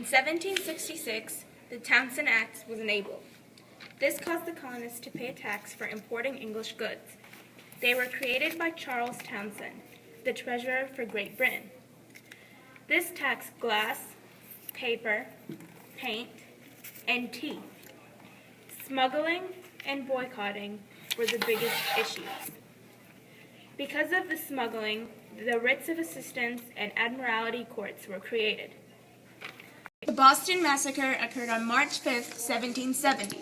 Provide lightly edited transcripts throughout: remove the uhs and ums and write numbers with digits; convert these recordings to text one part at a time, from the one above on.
1766, the Townshend Act was enabled. This caused the colonists to pay a tax for importing English goods. They were created by Charles Townshend, the treasurer for Great Britain. This taxed glass, paper, paint, and tea. Smuggling and boycotting were the biggest issues. Because of the smuggling, the writs of assistance and admiralty courts were created. The Boston Massacre occurred on March 5, 1770.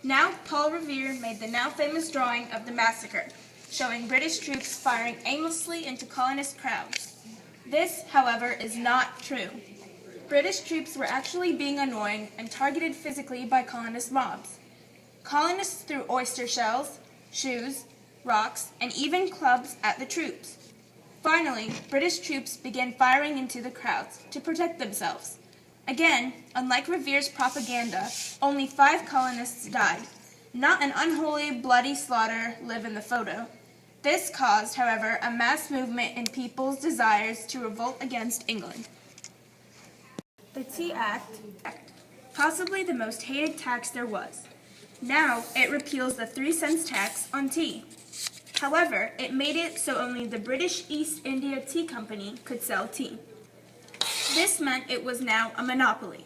Now, Paul Revere made the now famous drawing of the massacre, showing British troops firing aimlessly into colonist crowds. This, however, is not true. British troops were actually being annoying and targeted physically by colonist mobs. Colonists threw oyster shells, shoes, rocks, and even clubs at the troops. Finally, British troops began firing into the crowds to protect themselves. Again, unlike Revere's propaganda, only 5 colonists died. Not an unholy, bloody slaughter live in the photo. This caused, however, a mass movement in people's desires to revolt against England. The Tea Act, possibly the most hated tax there was. Now, it repeals the 3-cent tax on tea. However, it made it so only the British East India Tea Company could sell tea. This meant it was now a monopoly.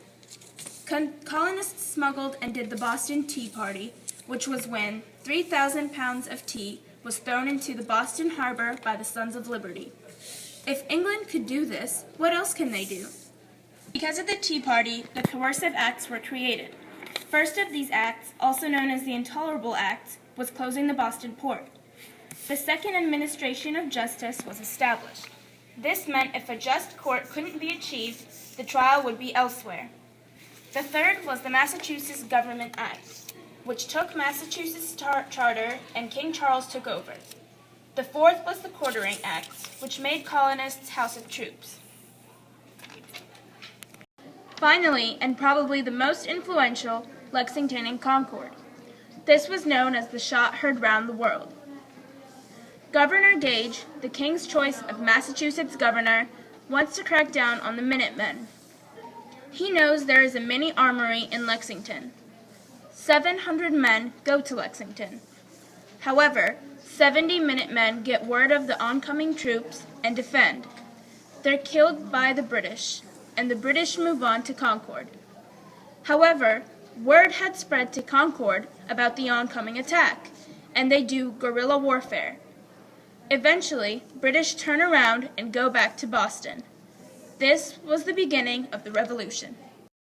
Colonists smuggled and did the Boston Tea Party, which was when 3,000 pounds of tea was thrown into the Boston harbor by the Sons of Liberty. If England could do this, what else can they do? Because of the Tea Party, the coercive acts were created. First of these acts, also known as the Intolerable Act, was closing the Boston port. The Second Administration of Justice was established. This meant if a just court couldn't be achieved, the trial would be elsewhere. The third was the Massachusetts Government Act, which took Massachusetts' charter and King Charles took over. The fourth was the Quartering Act, which made colonists House of Troops. Finally, and probably the most influential, Lexington and Concord. This was known as the shot heard round the world. Governor Gage, the King's choice of Massachusetts governor, wants to crack down on the Minutemen. He knows there is a mini armory in Lexington. 700 men go to Lexington. However, 70 Minutemen get word of the oncoming troops and defend. They're killed by the British, and the British move on to Concord. However, word had spread to Concord about the oncoming attack, and they do guerrilla warfare. Eventually, British turn around and go back to Boston. This was the beginning of the Revolution.